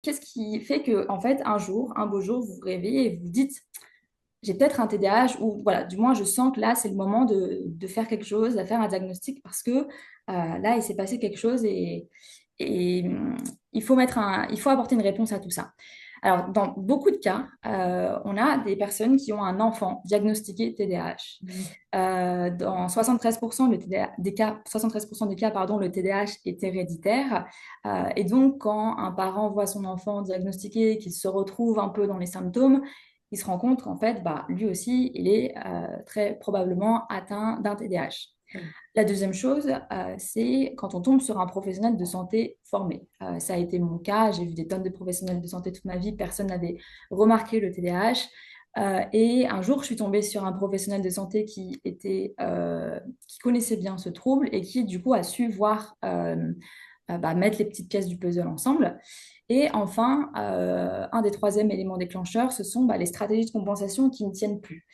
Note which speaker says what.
Speaker 1: qu'est-ce qui fait que, en fait, un jour, un beau jour, vous vous réveillez et vous vous dites, j'ai peut-être un TDAH ou voilà, du moins, je sens que là, c'est le moment de faire quelque chose, de faire un diagnostic parce que là, il s'est passé quelque chose et il faut apporter une réponse à tout ça. Alors, dans beaucoup de cas, on a des personnes qui ont un enfant diagnostiqué TDAH.
Speaker 2: Mhm.
Speaker 1: Dans 73% des cas, 73% des cas, pardon, le TDAH est héréditaire. Et donc, quand un parent voit son enfant diagnostiqué, qu'il se retrouve un peu dans les symptômes, il se rend compte qu'en fait, bah, lui aussi, il est très probablement atteint d'un TDAH.
Speaker 2: Mhm.
Speaker 1: La deuxième chose, c'est quand on tombe sur un professionnel de santé formé. Ça a été mon cas, j'ai vu des tonnes de professionnels de santé toute ma vie, personne n'avait remarqué le TDAH. Et un jour, je suis tombée sur un professionnel de santé qui connaissait bien ce trouble et qui, du coup, a su voir, mettre les petites pièces du puzzle ensemble. Et enfin, un des troisièmes éléments déclencheurs, ce sont les stratégies de compensation qui ne tiennent plus.